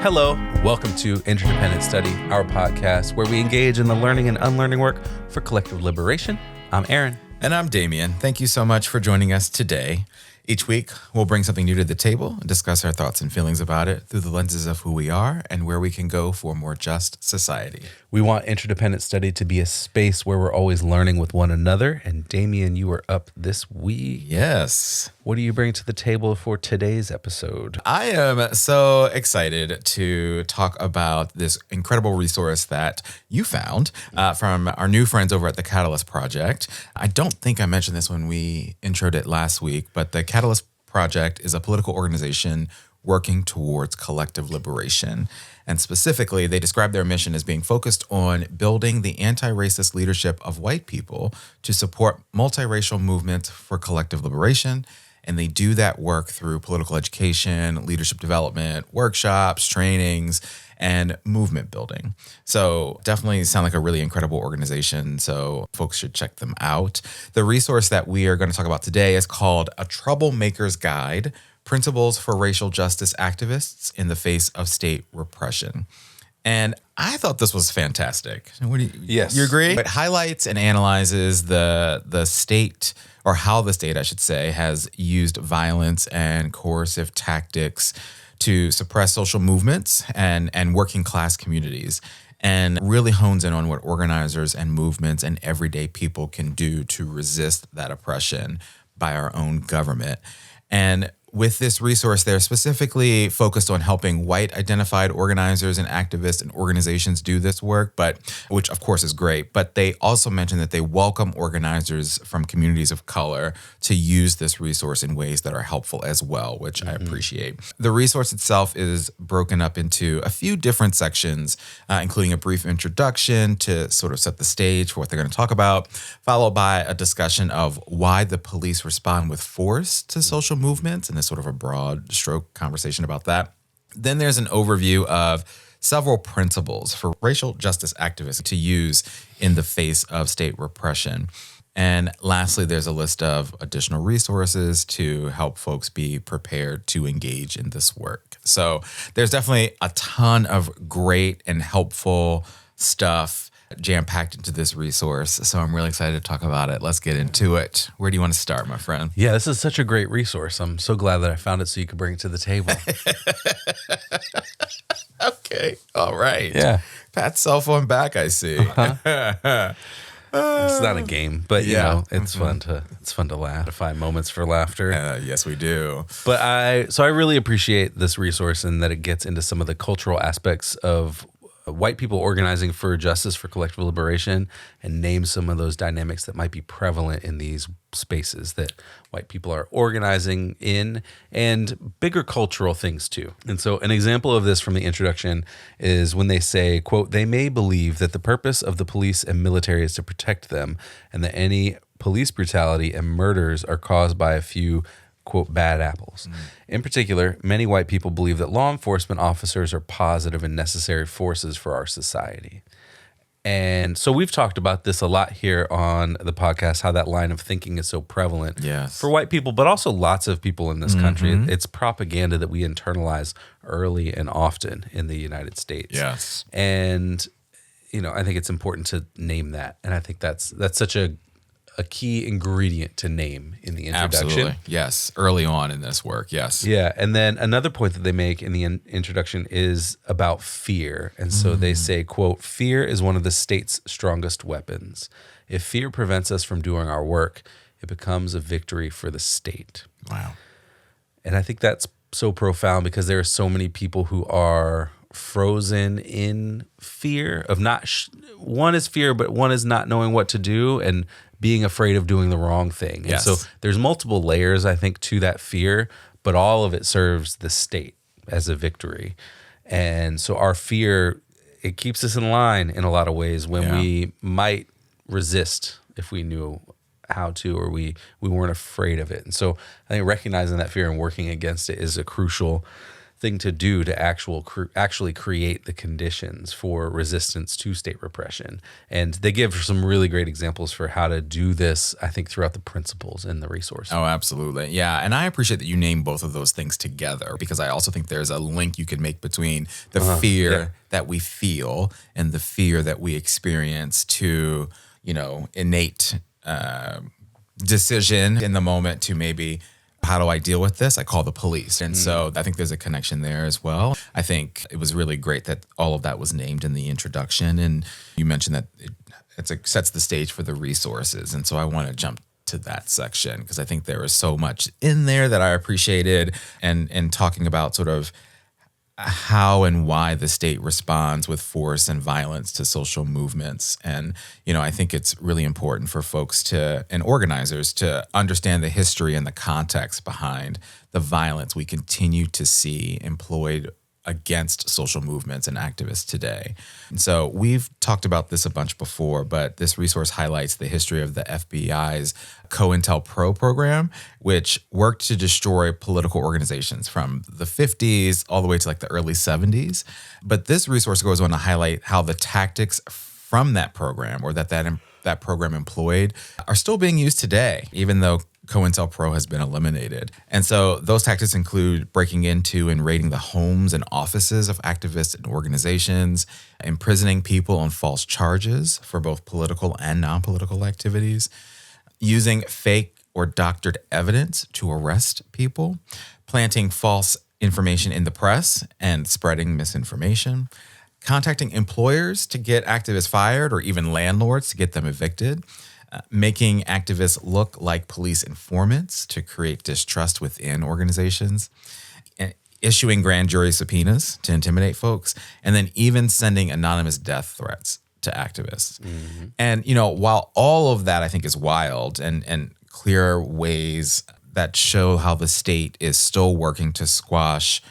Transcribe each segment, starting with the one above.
Hello, welcome to Interdependent Study, our podcast where we engage in the learning and unlearning work for collective liberation. I'm Aaron. And I'm Damien. Thank you so much for joining us today. Each week, we'll bring something new to the table and discuss our thoughts and feelings about it through the lenses of who we are and where we can go for a more just society. We want Interdependent Study to be a space where we're always learning with one another. And Damien, you are up this week. Yes. What do you bring to the table for today's episode? I am so excited to talk about this incredible resource that you found from our new friends over at the Catalyst Project. I don't think I mentioned this when we introed it last week, but the Catalyst Project is a political organization working towards collective liberation. And specifically, they describe their mission as being focused on building the anti-racist leadership of white people to support multiracial movements for collective liberation. And they do that work through political education, leadership development, workshops, trainings, and movement building. So definitely sound like a really incredible organization. So folks should check them out. The resource that we are going to talk about today is called A Troublemakers Guide, Principles for Racial Justice Activists in the Face of State Repression. And I thought this was fantastic. What do you, Yes. You agree? It highlights and analyzes the state, or how the state, I should say, has used violence and coercive tactics to suppress social movements and working class communities, and really hones in on what organizers and movements and everyday people can do to resist that oppression by our own government. And with this resource, they're specifically focused on helping white identified organizers and activists and organizations do this work, but which of course is great. But they also mention that they welcome organizers from communities of color to use this resource in ways that are helpful as well, which I appreciate. The resource itself is broken up into a few different sections, including a brief introduction to sort of set the stage for what they're going to talk about, followed by a discussion of why the police respond with force to social movements, and sort of a broad stroke conversation about that. Then there's an overview of several principles for racial justice activists to use in the face of state repression. And lastly, there's a list of additional resources to help folks be prepared to engage in this work. So there's definitely a ton of great and helpful stuff jam-packed into this resource. So I'm really excited to talk about it. Let's get into it. Where do you want to start, my friend? Yeah, this is such a great resource. I'm so glad that I found it so you could bring it to the table. Okay. All right. Yeah. Pat cell phone back, I see. It's not a game, but you know, it's fun to laugh, to find moments for laughter. Yes, we do. But I really appreciate this resource and that it gets into some of the cultural aspects of white people organizing for justice, for collective liberation, and name some of those dynamics that might be prevalent in these spaces that white people are organizing in, and bigger cultural things too. And so an example of this from the introduction is when they say, quote, "They may believe that the purpose of the police and military is to protect them, and that any police brutality and murders are caused by a few, quote, bad apples. In particular, many white people believe that law enforcement officers are positive and necessary forces for our society." And so we've talked about this a lot here on the podcast, how that line of thinking is so prevalent for white people, but also lots of people in this country. It's propaganda that we internalize early and often in the United States. Yes. And, you know, I think it's important to name that. And I think that's such a key ingredient to name in the introduction. Absolutely. Yes. Early on in this work. Yes. Yeah. And then another point that they make in the introduction is about fear. And so they say, quote, "Fear is one of the state's strongest weapons. If fear prevents us from doing our work, it becomes a victory for the state." Wow. And I think that's so profound because there are so many people who are frozen in fear of not, one is fear, but one is not knowing what to do and being afraid of doing the wrong thing. Yes. And so there's multiple layers, I think, to that fear, but all of it serves the state as a victory. And so our fear, it keeps us in line in a lot of ways when we might resist if we knew how to, or we weren't afraid of it. And so I think recognizing that fear and working against it is a crucial thing to do to actually create the conditions for resistance to state repression. And they give some really great examples for how to do this, I think, throughout the principles in the resource. Oh, absolutely. Yeah. And I appreciate that you name both of those things together, because I also think there's a link you can make between the fear that we feel and the fear that we experience to, innate decision in the moment to maybe, how do I deal with this? I call the police. And so I think there's a connection there as well. I think it was really great that all of that was named in the introduction. And you mentioned that it sets the stage for the resources. And so I want to jump to that section because I think there was so much in there that I appreciated, and talking about sort of how and why the state responds with force and violence to social movements. And, I think it's really important for folks and organizers to understand the history and the context behind the violence we continue to see employed against social movements and activists today. And so we've talked about this a bunch before, but this resource highlights the history of the FBI's COINTELPRO program, which worked to destroy political organizations from the 50s all the way to like the early 70s. But this resource goes on to highlight how the tactics from that program, or that program employed, are still being used today, even though COINTELPRO has been eliminated. And so those tactics include breaking into and raiding the homes and offices of activists and organizations, imprisoning people on false charges for both political and non-political activities, using fake or doctored evidence to arrest people, planting false information in the press and spreading misinformation, contacting employers to get activists fired or even landlords to get them evicted, making activists look like police informants to create distrust within organizations, issuing grand jury subpoenas to intimidate folks, and then even sending anonymous death threats to activists. Mm-hmm. And, while all of that I think is wild and clear ways that show how the state is still working to squash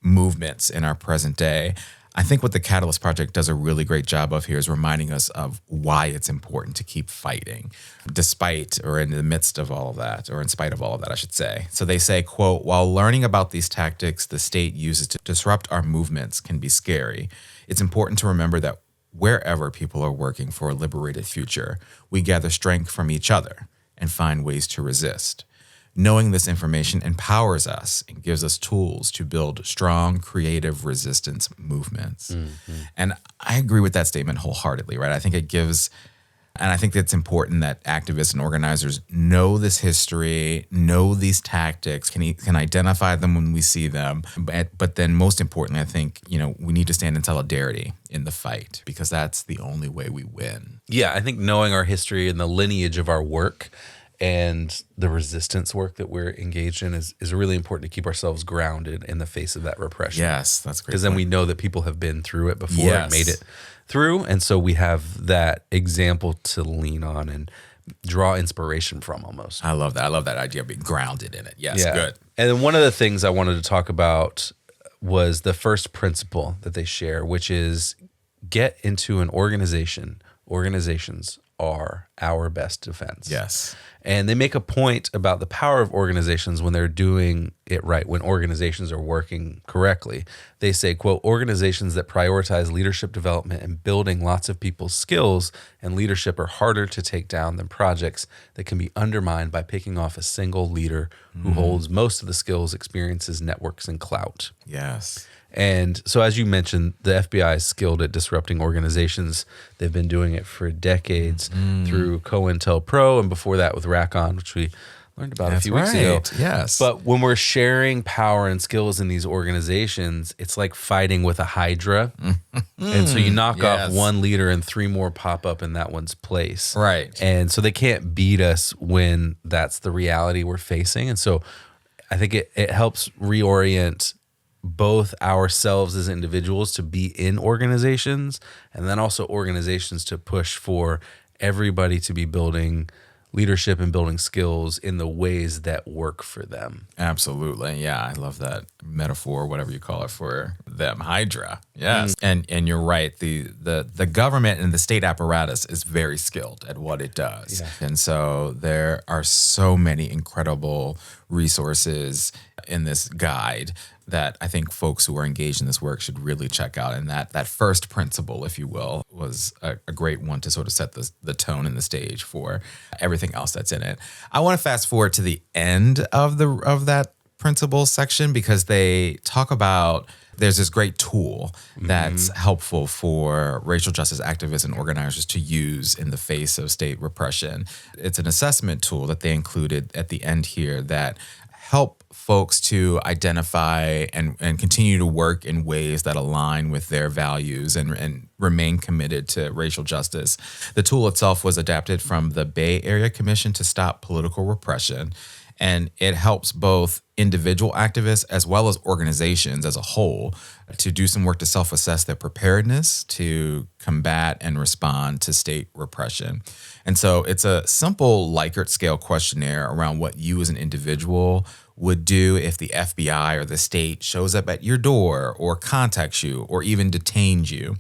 movements in our present day, I think what the Catalyst Project does a really great job of here is reminding us of why it's important to keep fighting, despite or in the midst of all of that, or in spite of all of that, I should say. So they say, quote, "While learning about these tactics the state uses to disrupt our movements can be scary, it's important to remember that wherever people are working for a liberated future, we gather strength from each other and find ways to resist. Knowing this information empowers us and gives us tools to build strong, creative resistance movements." Mm-hmm. And I agree with that statement wholeheartedly, right? I think it gives, and I think it's important that activists and organizers know this history, know these tactics, can identify them when we see them. But then most importantly, I think, we need to stand in solidarity in the fight, because that's the only way we win. Yeah, I think knowing our history and the lineage of our work and the resistance work that we're engaged in is really important to keep ourselves grounded in the face of that repression. Yes, that's great. Because then we know that people have been through it before and made it through. And so we have that example to lean on and draw inspiration from almost. I love that. I love that idea of being grounded in it. Yes, good. And then one of the things I wanted to talk about was the first principle that they share, which is get into an organization. Organizations are our best defense. Yes. And they make a point about the power of organizations when they're doing it right, when organizations are working correctly. They say, quote, "Organizations that prioritize leadership development and building lots of people's skills and leadership are harder to take down than projects that can be undermined by picking off a single leader who holds most of the skills, experiences, networks, and clout." Yes. And so, as you mentioned, the FBI is skilled at disrupting organizations. They've been doing it for decades through COINTELPRO, and before that with RACON, which we learned about a few weeks ago. Yes. But when we're sharing power and skills in these organizations, it's like fighting with a hydra. And so you knock off one leader and three more pop up in that one's place. Right. And so they can't beat us when that's the reality we're facing. And so I think it helps reorient both ourselves as individuals to be in organizations, and then also organizations to push for everybody to be building leadership and building skills in the ways that work for them. Absolutely. Yeah, I love that metaphor, whatever you call it, for them. Hydra. Yes. And you're right. The government and the state apparatus is very skilled at what it does. Yeah. And so there are so many incredible resources in this guide that I think folks who are engaged in this work should really check out. And that first principle, if you will, was a great one to sort of set the tone and the stage for everything else that's in it. I want to fast forward to the end of that principle section because they talk about there's this great tool that's helpful for racial justice activists and organizers to use in the face of state repression. It's an assessment tool that they included at the end here that help folks to identify and continue to work in ways that align with their values and remain committed to racial justice. The tool itself was adapted from the Bay Area Commission to Stop Political Repression, and it helps both individual activists as well as organizations as a whole to do some work to self-assess their preparedness to combat and respond to state repression. And so it's a simple Likert scale questionnaire around what you as an individual would do if the FBI or the state shows up at your door or contacts you or even detains you.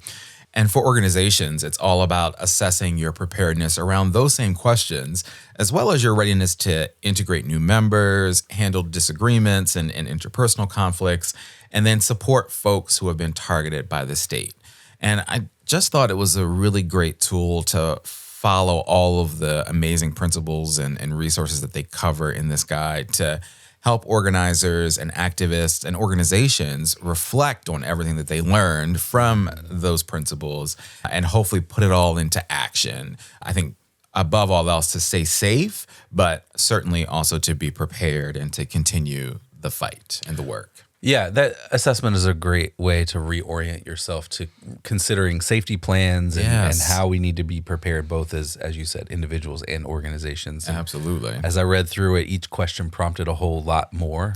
And for organizations, it's all about assessing your preparedness around those same questions, as well as your readiness to integrate new members, handle disagreements and interpersonal conflicts, and then support folks who have been targeted by the state. And I just thought it was a really great tool to follow all of the amazing principles and resources that they cover in this guide to help organizers and activists and organizations reflect on everything that they learned from those principles and hopefully put it all into action. I think above all else to stay safe, but certainly also to be prepared and to continue the fight and the work. Yeah, that assessment is a great way to reorient yourself to considering safety plans and how we need to be prepared, both as you said, individuals and organizations. And absolutely. As I read through it, each question prompted a whole lot more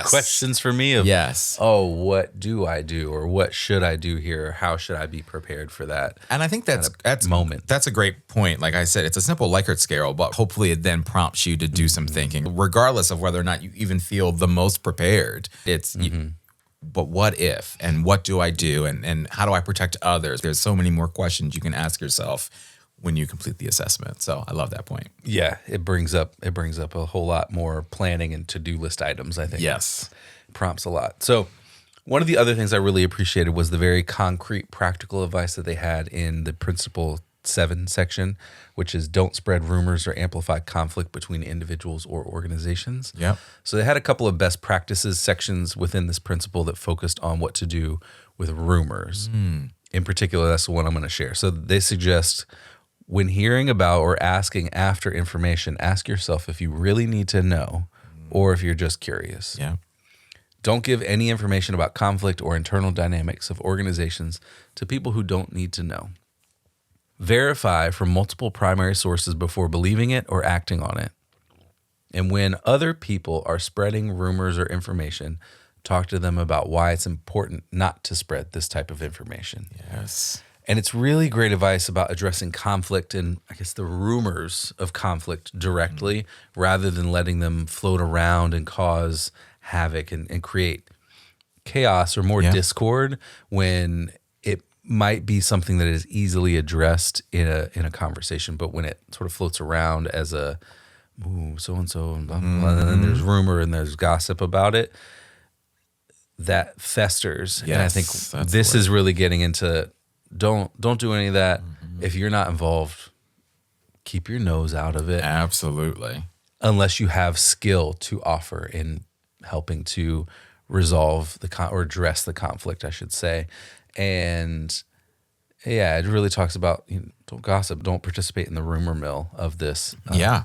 questions for me of, oh, what do I do? Or what should I do here? How should I be prepared for that? And I think that's moment. That's a great point. Like I said, it's a simple Likert scale, but hopefully it then prompts you to do some thinking, regardless of whether or not you even feel the most prepared. It's but what if, and what do I do, and how do I protect others? There's so many more questions you can ask yourself when you complete the assessment. So I love that point. Yeah, it brings up a whole lot more planning and to-do list items, I think. Yes. Prompts a lot. So one of the other things I really appreciated was the very concrete, practical advice that they had in the Principle 7 section, which is don't spread rumors or amplify conflict between individuals or organizations. Yep. So they had a couple of best practices sections within this principle that focused on what to do with rumors. In particular, that's the one I'm going to share. So they suggest when hearing about or asking after information, ask yourself if you really need to know or if you're just curious. Yeah. Don't give any information about conflict or internal dynamics of organizations to people who don't need to know. Verify from multiple primary sources before believing it or acting on it. And when other people are spreading rumors or information, talk to them about why it's important not to spread this type of information. Yes. And it's really great advice about addressing conflict and, I guess, the rumors of conflict directly rather than letting them float around and cause havoc and create chaos or more discord when it might be something that is easily addressed in a conversation, but when it sort of floats around as a so-and-so and blah, blah, blah, and then there's rumor and there's gossip about it, that festers. Yes, and I think this is really getting into don't do any of that. If you're not involved, keep your nose out of it. Absolutely. Unless you have skill to offer in helping to resolve or address the conflict, I should say. And yeah, it really talks about don't gossip, don't participate in the rumor mill of this.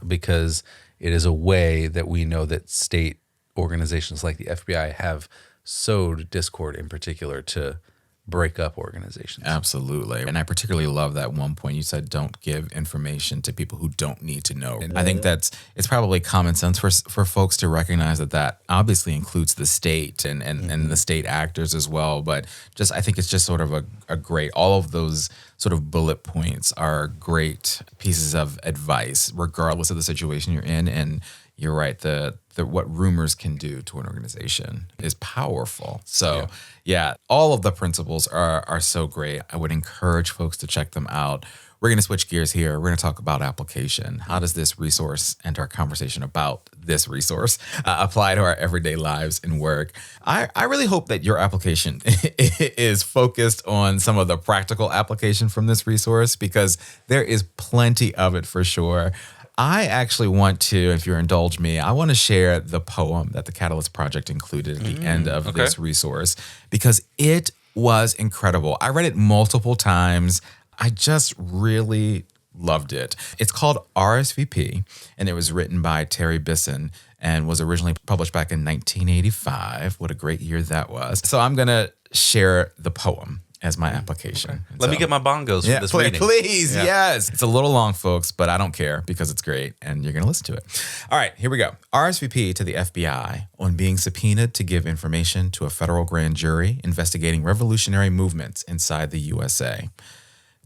Because it is a way that we know that state organizations like the FBI have sowed discord in particular to break up organizations. Absolutely. And I particularly love that one point you said, don't give information to people who don't need to know. And I think it's probably common sense for folks to recognize that obviously includes the state and the state actors as well. But I think it's just sort of a great, all of those sort of bullet points are great pieces of advice, regardless of the situation you're in. And you're right, the what rumors can do to an organization is powerful. So yeah, all of the principles are so great. I would encourage folks to check them out. We're going to switch gears here. We're going to talk about application. How does this resource and our conversation about this resource apply to our everyday lives and work? I really hope that your application is focused on some of the practical application from this resource, because there is plenty of it for sure. I actually want to, if you indulge me, I want to share the poem that the Catalyst Project included at the end of this resource, because it was incredible. I read it multiple times. I just really loved it. It's called RSVP, and it was written by Terry Bisson and was originally published back in 1985. What a great year that was. So I'm going to share the poem as my application. Let me get my bongos for this reading. Please, yes. It's a little long, folks, but I don't care because it's great and you're going to listen to it. All right, here we go. RSVP to the FBI on being subpoenaed to give information to a federal grand jury investigating revolutionary movements inside the USA.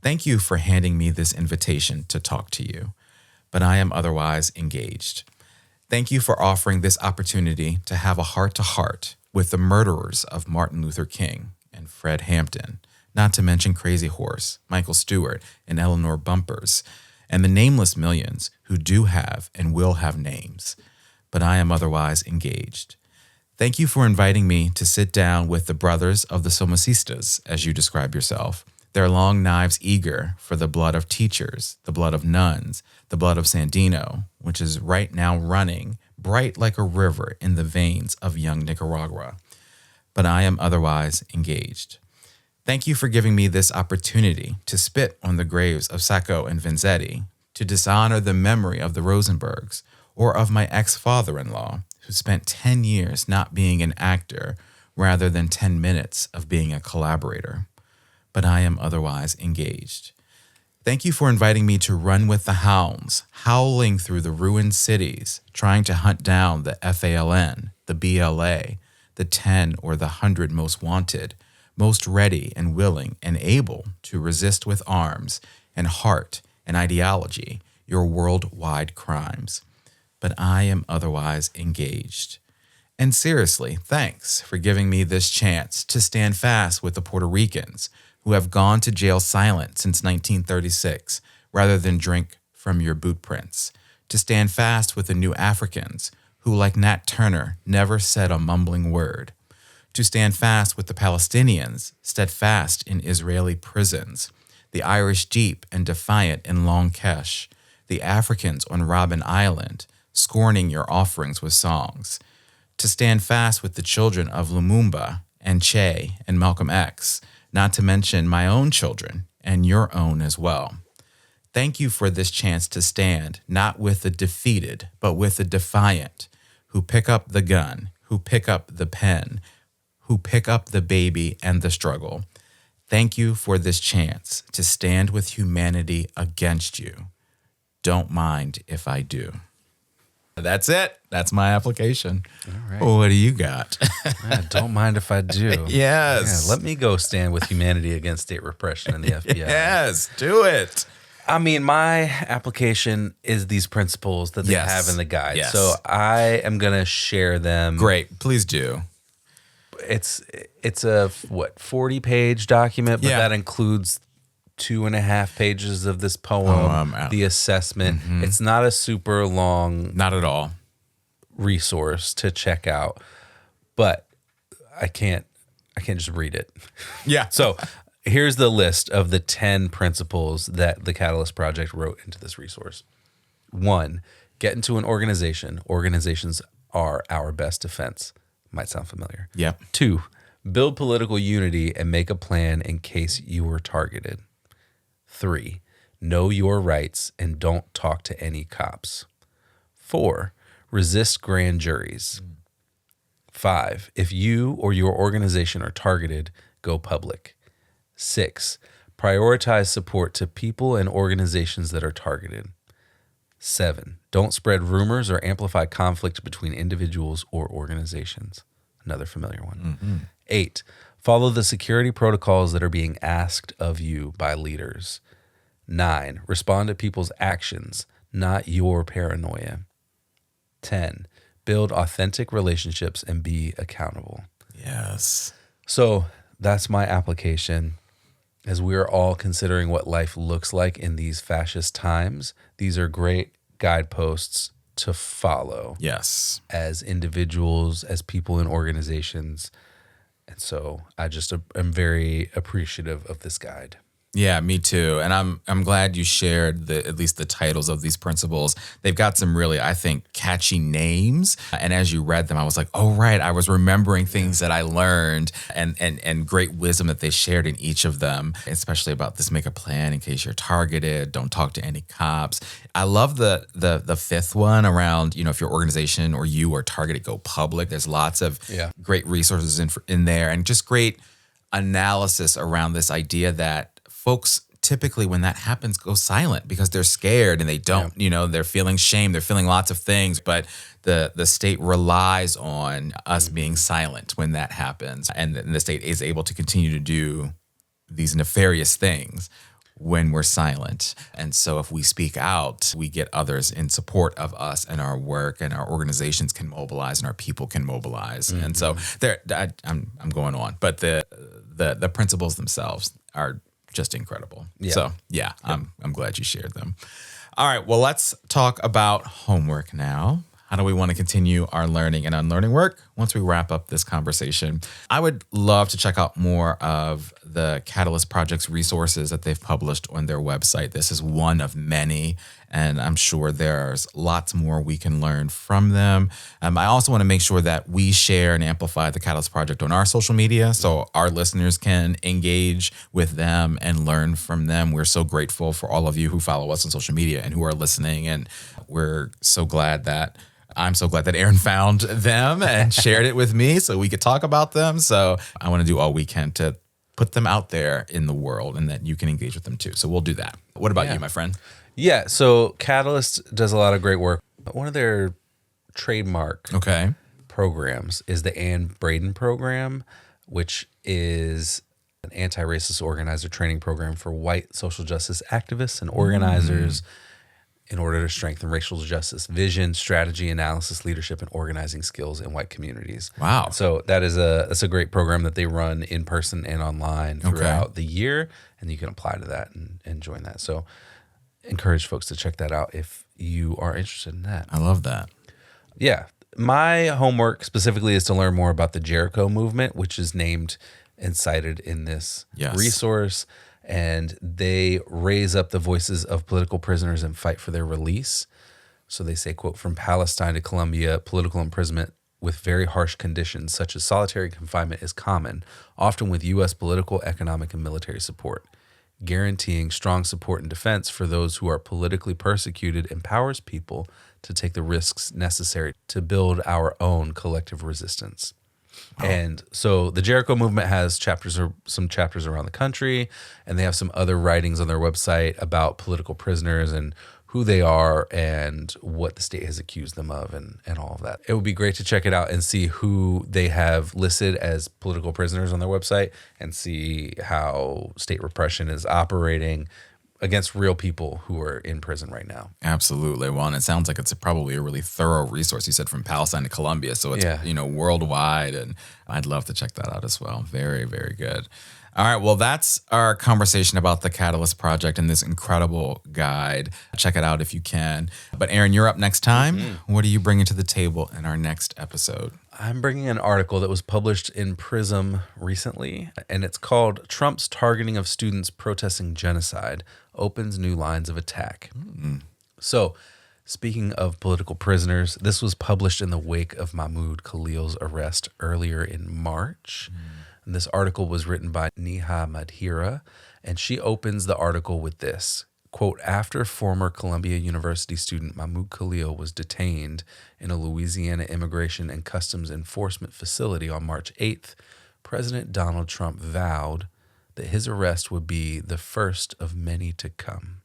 Thank you for handing me this invitation to talk to you, but I am otherwise engaged. Thank you for offering this opportunity to have a heart-to-heart with the murderers of Martin Luther King and Fred Hampton, not to mention Crazy Horse, Michael Stewart, and Eleanor Bumpers, and the nameless millions who do have and will have names, but I am otherwise engaged. Thank you for inviting me to sit down with the brothers of the Somocistas, as you describe yourself, their long knives eager for the blood of teachers, the blood of nuns, the blood of Sandino, which is right now running bright like a river in the veins of young Nicaragua. But I am otherwise engaged. Thank you for giving me this opportunity to spit on the graves of Sacco and Vanzetti, to dishonor the memory of the Rosenbergs, or of my ex-father-in-law, who spent 10 years not being an actor rather than 10 minutes of being a collaborator. But I am otherwise engaged. Thank you for inviting me to run with the hounds, howling through the ruined cities, trying to hunt down the FALN, the BLA, the 10 or the 100 most wanted, most ready and willing and able to resist with arms and heart and ideology your worldwide crimes. But I am otherwise engaged. And seriously, thanks for giving me this chance to stand fast with the Puerto Ricans who have gone to jail silent since 1936 rather than drink from your boot prints, to stand fast with the New Africans who, like Nat Turner, never said a mumbling word, to stand fast with the Palestinians, steadfast in Israeli prisons, the Irish deep and defiant in Long Kesh, the Africans on Robben Island, scorning your offerings with songs, to stand fast with the children of Lumumba and Che and Malcolm X, not to mention my own children and your own as well. Thank you for this chance to stand not with the defeated, but with the defiant, who pick up the gun, who pick up the pen, who pick up the baby and the struggle. Thank you for this chance to stand with humanity against you. Don't mind if I do. That's it. That's my application. All right. What do you got? Yeah, don't mind if I do. Yes. Yeah, let me go stand with humanity against state repression and the FBI. Yes, do it. I mean, my application is these principles that they Yes. have in the guide. Yes. So I am going to share them. Great. Please do. It's a 40-page document, but Yeah. that includes 2.5 pages of this poem, out. the assessment. It's not a super long Not at all. resource to check out, but I can't just read it. Yeah. So here's the list of the 10 principles that the Catalyst Project wrote into this resource. 1, get into an organization. Organizations are our best defense. Might sound familiar. Yep. 2, build political unity and make a plan in case you were targeted. 3, know your rights and don't talk to any cops. 4, resist grand juries. 5, if you or your organization are targeted, go public. 6, prioritize support to people and organizations that are targeted. 7, don't spread rumors or amplify conflict between individuals or organizations. Another familiar one. 8, follow the security protocols that are being asked of you by leaders. 9, respond to people's actions, not your paranoia. 10, build authentic relationships and be accountable. Yes. So that's my application. as we are all considering what life looks like in these fascist times, these are great guideposts to follow Yes. as individuals, as people in organizations. And so I just am very appreciative of this guide. Yeah, me too. And I'm glad you shared at least the titles of these principles. They've got some really, I think, catchy names. And as you read them, I was like, oh right, I was remembering things that I learned and great wisdom that they shared in each of them, especially about this: make a plan in case you're targeted, don't talk to any cops. I love the fifth one around, if your organization or you are targeted, go public. There's lots of great resources in there, and just great analysis around this idea that folks typically, when that happens, go silent because they're scared and they don't, they're feeling shame, they're feeling lots of things, but the state relies on us being silent when that happens. And the state is able to continue to do these nefarious things when we're silent. And so if we speak out, we get others in support of us and our work, and our organizations can mobilize and our people can mobilize. And so I'm going on, but the principles themselves are just incredible. Yeah. So I'm glad you shared them. All right, well, let's talk about homework now. How do we want to continue our learning and unlearning work once we wrap up this conversation? I would love to check out more of the Catalyst Project's resources that they've published on their website. This is one of many, and I'm sure there's lots more we can learn from them. I also want to make sure that we share and amplify the Catalyst Project on our social media so our listeners can engage with them and learn from them. We're so grateful for all of you who follow us on social media and who are listening, and I'm so glad that Aaron found them and shared it with me so we could talk about them. So I want to do all we can to put them out there in the world and that you can engage with them too. So we'll do that. What about you, my friend? Yeah, so Catalyst does a lot of great work. One of their trademark programs is the Ann Braden program, which is an anti-racist organizer training program for white social justice activists and organizers in order to strengthen racial justice vision, strategy, analysis, leadership, and organizing skills in white communities. Wow. So that's a great program that they run in person and online throughout the year, and you can apply to that and join that. So encourage folks to check that out if you are interested in that. I love that. Yeah. My homework specifically is to learn more about the Jericho movement, which is named and cited in this resource. And they raise up the voices of political prisoners and fight for their release. So they say, quote, from Palestine to Colombia, political imprisonment with very harsh conditions such as solitary confinement is common, often with U.S. political, economic, and military support. Guaranteeing strong support and defense for those who are politically persecuted empowers people to take the risks necessary to build our own collective resistance. And so the Jericho movement has some chapters around the country, and they have some other writings on their website about political prisoners and who they are and what the state has accused them of and all of that. It would be great to check it out and see who they have listed as political prisoners on their website and see how state repression is operating against real people who are in prison right now. Absolutely. Well, and it sounds like it's probably a really thorough resource. You said from Palestine to Colombia, so it's worldwide, and I'd love to check that out as well. Very, very good. All right, well, that's our conversation about the Catalyst Project and this incredible guide. Check it out if you can. But Aaron, you're up next time. What are you bringing to the table in our next episode? I'm bringing an article that was published in Prism recently, and it's called Trump's Targeting of Students Protesting Genocide Opens New Lines of Attack. So, speaking of political prisoners, this was published in the wake of Mahmoud Khalil's arrest earlier in March. And this article was written by Neha Madhira, and she opens the article with this. Quote, after former Columbia University student Mahmoud Khalil was detained in a Louisiana Immigration and Customs Enforcement facility on March 8th, President Donald Trump vowed that his arrest would be the first of many to come.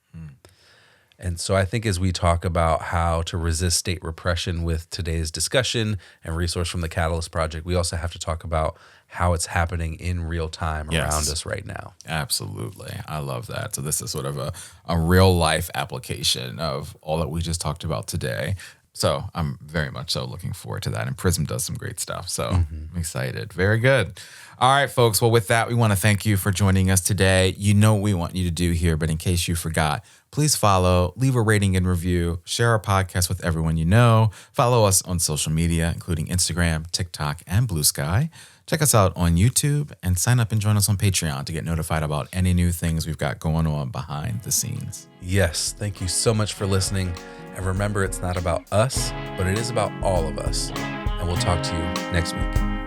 And so I think as we talk about how to resist state repression with today's discussion and resource from the Catalyst Project, we also have to talk about how it's happening in real time around us right now. Absolutely. I love that. So this is sort of a real life application of all that we just talked about today So I'm very much so looking forward to that. And Prism does some great stuff. So I'm excited. Very good. All right, folks. Well, with that, we want to thank you for joining us today. You know what we want you to do here, but in case you forgot, please follow, leave a rating and review, share our podcast with everyone you know, follow us on social media, including Instagram, TikTok, and Blue Sky. Check us out on YouTube and sign up and join us on Patreon to get notified about any new things we've got going on behind the scenes. Yes, thank you so much for listening. And remember, it's not about us, but it is about all of us. And we'll talk to you next week.